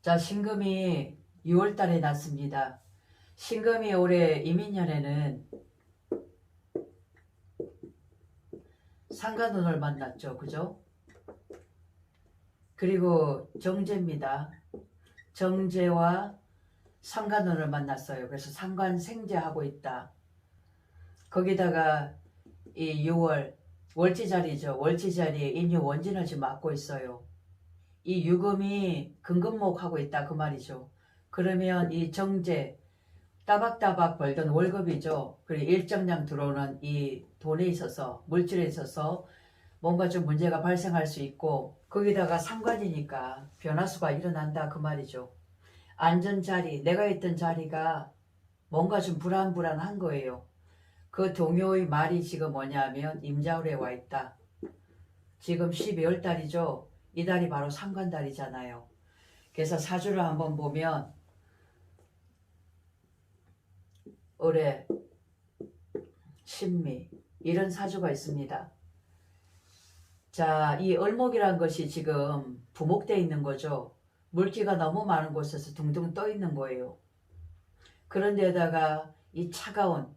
자, 신금이 6월 달에 났습니다. 신금이 올해 이민년에는 상간운을 만났죠. 그죠? 그리고 정제입니다. 정제와 상간운을 만났어요. 그래서 상관생제하고 있다. 거기다가 이 6월 월지자리죠. 월지자리에 인유 원진을 지금 맡고 있어요. 이 유금이 근근목하고 있다 그 말이죠. 그러면 이 정제 따박따박 벌던 월급이죠. 그리고 일정량 들어오는 이 돈에 있어서 물질에 있어서 뭔가 좀 문제가 발생할 수 있고 거기다가 상관이니까 변화수가 일어난다 그 말이죠. 앉은 자리, 내가 있던 자리가 뭔가 좀 불안불안한 거예요. 그 동요의 말이 지금 뭐냐면 임자월에 와 있다. 지금 12월 달이죠. 이 달이 바로 상관달이잖아요. 그래서 사주를 한번 보면 올해 신미 이런 사주가 있습니다. 자, 이 을목이란 것이 지금 부목되어 있는 거죠. 물기가 너무 많은 곳에서 둥둥 떠 있는 거예요. 그런데다가 이 차가운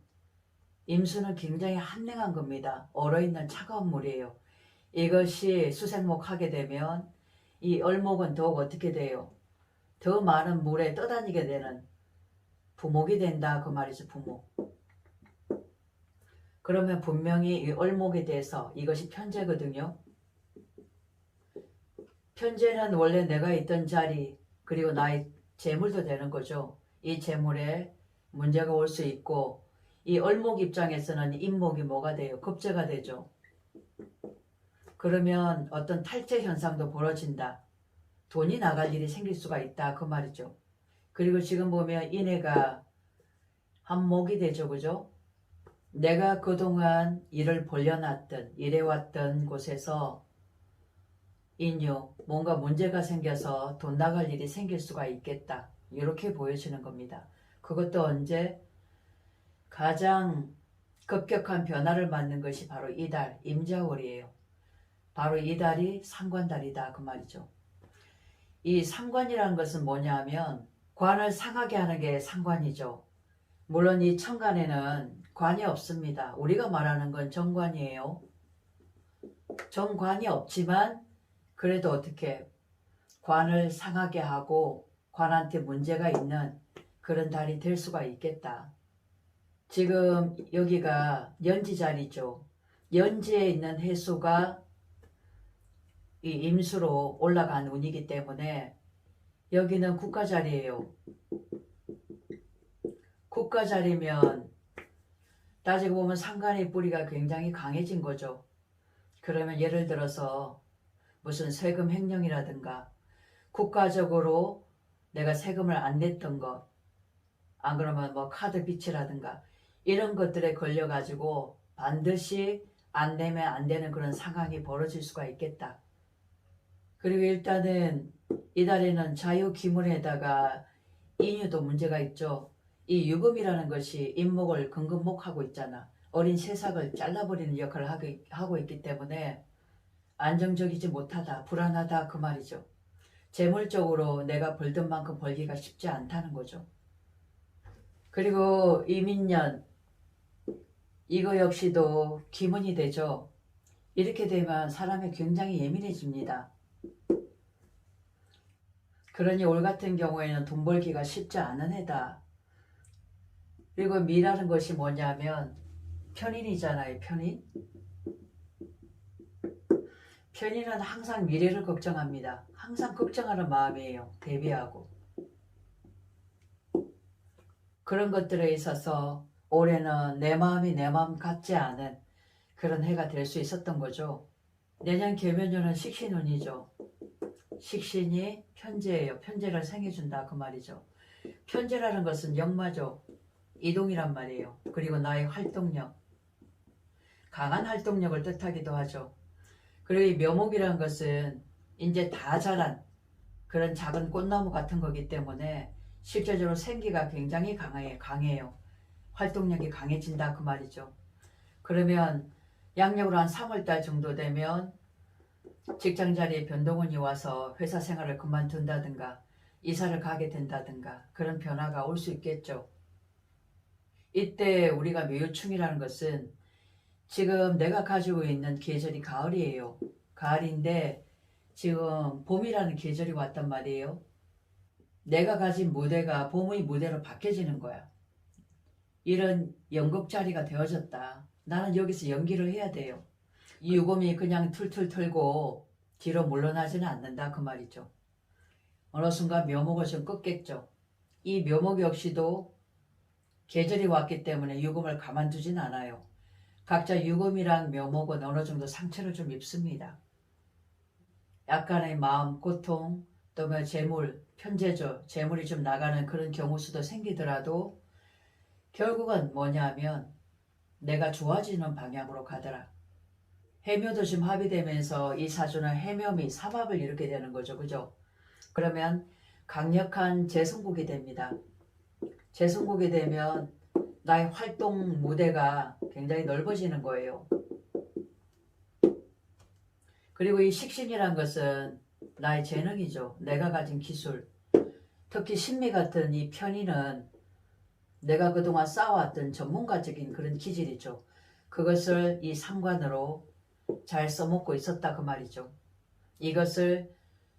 임수는 굉장히 한랭한 겁니다. 얼어있는 차가운 물이에요. 이것이 수생목하게 되면 이 을목은 더욱 어떻게 돼요? 더 많은 물에 떠다니게 되는 부목이 된다 그 말이죠. 부목. 그러면 분명히 이 을목에 대해서 이것이 편재거든요. 편재는 원래 내가 있던 자리 그리고 나의 재물도 되는 거죠. 이 재물에 문제가 올 수 있고 이 을목 입장에서는 임목이 뭐가 돼요? 급제가 되죠. 그러면 어떤 탈제 현상도 벌어진다. 돈이 나갈 일이 생길 수가 있다 그 말이죠. 그리고 지금 보면 이내가 한목이 되죠. 그죠? 내가 그동안 일을 벌려놨던 일해왔던 곳에서 인유 뭔가 문제가 생겨서 돈 나갈 일이 생길 수가 있겠다. 이렇게 보여지는 겁니다. 그것도 언제? 가장 급격한 변화를 맞는 것이 바로 이달 임자월이에요. 바로 이 달이 상관달이다 그 말이죠. 이 상관이라는 것은 뭐냐면 관을 상하게 하는 게 상관이죠. 물론 이 천간에는 관이 없습니다. 우리가 말하는 건 정관이에요. 정관이 없지만 그래도 어떻게 관을 상하게 하고 관한테 문제가 있는 그런 달이 될 수가 있겠다. 지금 여기가 연지 자리죠. 연지에 있는 해수가 이 임수로 올라간 운이기 때문에 여기는 국가 자리예요. 국가 자리면 따지고 보면 상관의 뿌리가 굉장히 강해진 거죠. 그러면 예를 들어서 무슨 세금 횡령이라든가 국가적으로 내가 세금을 안 냈던 것, 안 그러면 뭐 카드 빚이라든가 이런 것들에 걸려가지고 반드시 안 내면 안 되는 그런 상황이 벌어질 수가 있겠다. 그리고 일단은 이달에는 자유기문에다가 인유도 문제가 있죠. 이 유금이라는 것이 임목을 근근목하고 있잖아. 어린 새싹을 잘라버리는 역할을 하고 있기 때문에 안정적이지 못하다, 불안하다 그 말이죠. 재물적으로 내가 벌던 만큼 벌기가 쉽지 않다는 거죠. 그리고 이민년 이거 역시도 기문이 되죠. 이렇게 되면 사람이 굉장히 예민해집니다. 그러니 올 같은 경우에는 돈 벌기가 쉽지 않은 해다. 그리고 미라는 것이 뭐냐면 편인이잖아요. 편인. 편인은 항상 미래를 걱정합니다. 항상 걱정하는 마음이에요. 대비하고. 그런 것들에 있어서 올해는 내 마음이 내 마음 같지 않은 그런 해가 될 수 있었던 거죠. 내년 개면년은 식신운이죠. 식신이 편재예요. 편재를 생해준다 그 말이죠. 편재라는 것은 역마죠. 이동이란 말이에요. 그리고 나의 활동력, 강한 활동력을 뜻하기도 하죠. 그리고 이 묘목이라는 것은 이제 다 자란 그런 작은 꽃나무 같은 거기 때문에 실제적으로 생기가 굉장히 강해요. 활동력이 강해진다 그 말이죠. 그러면 양력으로 한 3월달 정도 되면 직장 자리에 변동운이 와서 회사 생활을 그만둔다든가 이사를 가게 된다든가 그런 변화가 올 수 있겠죠. 이때 우리가 묘충이라는 것은 지금 내가 가지고 있는 계절이 가을이에요. 가을인데 지금 봄이라는 계절이 왔단 말이에요. 내가 가진 무대가 봄의 무대로 바뀌어지는 거야. 이런 연극 자리가 되어졌다. 나는 여기서 연기를 해야 돼요. 이 유금이 그냥 툴툴 털고 뒤로 물러나지는 않는다 그 말이죠. 어느 순간 묘목을 좀 꺾겠죠. 이 묘목 역시도 계절이 왔기 때문에 유금을 가만두진 않아요. 각자 유금이랑 묘목은 어느 정도 상처를 좀 입습니다. 약간의 마음 고통, 또 뭐 재물, 편재죠. 재물이 좀 나가는 그런 경우 수도 생기더라도 결국은 뭐냐면 내가 좋아지는 방향으로 가더라. 해묘도 지금 합의되면서 이 사주는 해묘미 삼합을 이루게 되는 거죠. 그죠? 그러면 강력한 재성국이 됩니다. 재성국이 되면 나의 활동 무대가 굉장히 넓어지는 거예요. 그리고 이 식신이란 것은 나의 재능이죠. 내가 가진 기술. 특히 신미 같은 이 편의는 내가 그동안 쌓아왔던 전문가적인 그런 기질이죠. 그것을 이 상관으로 잘 써먹고 있었다 그 말이죠. 이것을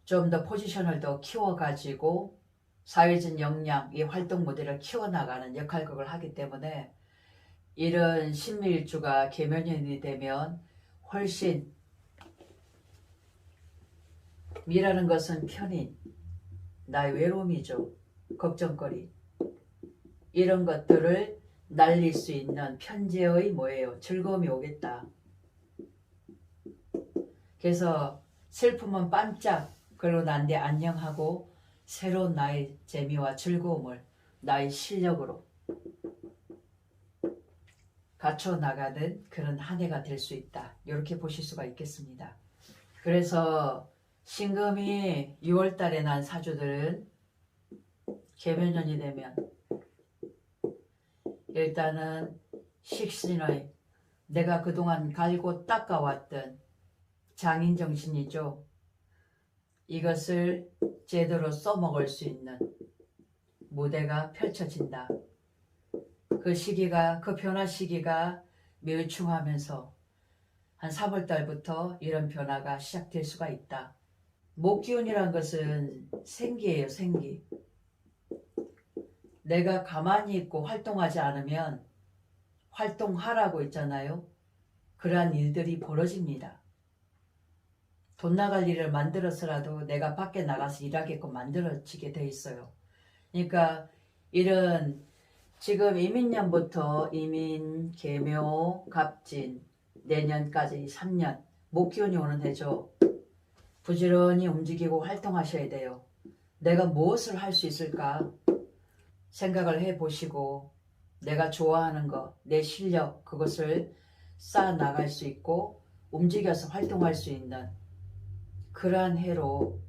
좀 더 포지션을 더 키워가지고 사회적 역량, 이 활동 무대를 키워나가는 역할극을 하기 때문에 이런 신미일주가 계면연이 되면 훨씬 미라는 것은 편인, 나의 외로움이죠. 걱정거리. 이런 것들을 날릴 수 있는 편재의 뭐예요? 즐거움이 오겠다. 그래서 슬픔은 반짝 그러고 난 뒤 안녕하고 새로운 나의 재미와 즐거움을 나의 실력으로 갖춰 나가는 그런 한 해가 될 수 있다. 이렇게 보실 수가 있겠습니다. 그래서 신금이 6월 달에 난 사주들은 계면년이 되면 일단은 식신의 내가 그동안 갈고 닦아왔던 장인정신이죠. 이것을 제대로 써먹을 수 있는 무대가 펼쳐진다. 그 시기가, 그 변화 시기가 묘충하면서 한 3월달부터 이런 변화가 시작될 수가 있다. 목기운이란 것은 생기예요, 생기. 내가 가만히 있고 활동하지 않으면 활동하라고 있잖아요. 그러한 일들이 벌어집니다. 돈 나갈 일을 만들어서라도 내가 밖에 나가서 일하게끔 만들어지게 돼 있어요. 그러니까 이런 지금 이민년부터 이민, 계묘, 갑진, 내년까지 3년 목기운이 오는 해죠. 부지런히 움직이고 활동하셔야 돼요. 내가 무엇을 할 수 있을까 생각을 해보시고 내가 좋아하는 것, 내 실력 그것을 쌓아 나갈 수 있고 움직여서 활동할 수 있는 그러한 해로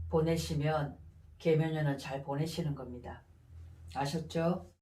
보내시면 계면년은 잘 보내시는 겁니다. 아셨죠?